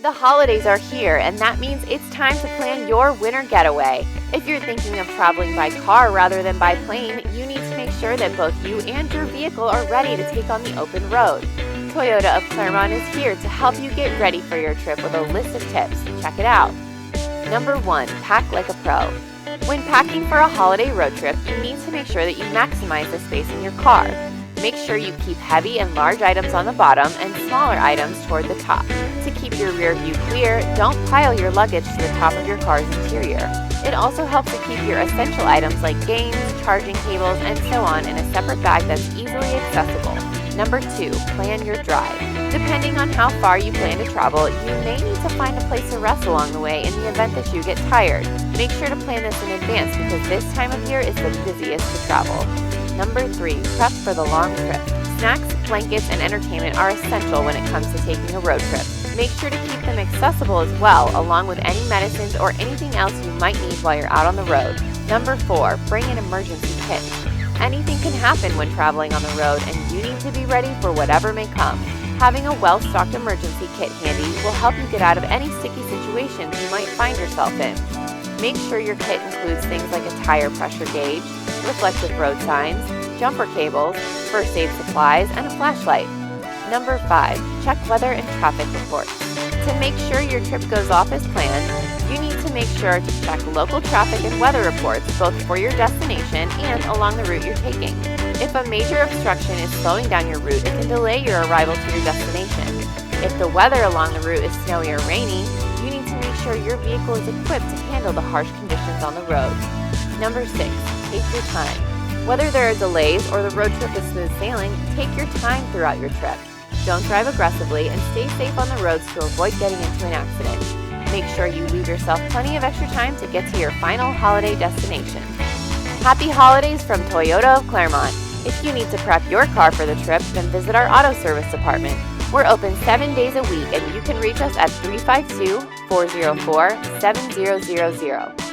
The holidays are here, and that means it's time to plan your winter getaway. If you're thinking of traveling by car rather than by plane, you need to make sure that both you and your vehicle are ready to take on the open road. Toyota of Clermont is here to help you get ready for your trip with a list of tips. Check it out. Number 1. Pack like a pro. When packing for a holiday road trip, you need to make sure that you maximize the space in your car. Make sure you keep heavy and large items on the bottom and smaller items toward the top. To keep your rear view clear, don't pile your luggage to the top of your car's interior. It also helps to keep your essential items like games, charging cables, and so on in a separate bag that's easily accessible. Number 2. Plan your drive. Depending on how far you plan to travel, you may need to find a place to rest along the way in the event that you get tired. Make sure to plan this in advance because this time of year is the busiest to travel. Number 3. Prep for the long trip. Snacks, blankets, and entertainment are essential when it comes to taking a road trip. Make sure to keep them accessible as well, along with any medicines or anything else you might need while you're out on the road. Number 4. Bring an emergency kit. Anything can happen when traveling on the road, and you need to be ready for whatever may come. Having a well-stocked emergency kit handy will help you get out of any sticky situations you might find yourself in. Make sure your kit includes things like a tire pressure gauge, reflective road signs, jumper cables, first aid supplies, and a flashlight. Number 5. Check weather and traffic reports. To make sure your trip goes off as planned, you need to make sure to check local traffic and weather reports both for your destination and along the route you're taking. If a major obstruction is slowing down your route, it can delay your arrival to your destination. If the weather along the route is snowy or rainy, you need to make sure your vehicle is equipped to handle the harsh conditions on the road. Number 6. Take your time. Whether there are delays or the road trip is smooth sailing, take your time throughout your trip. Don't drive aggressively and stay safe on the roads to avoid getting into an accident. Make sure you leave yourself plenty of extra time to get to your final holiday destination. Happy holidays from Toyota of Clermont. If you need to prep your car for the trip, then visit our auto service department. We're open 7 days a week, and you can reach us at 352-404-7000.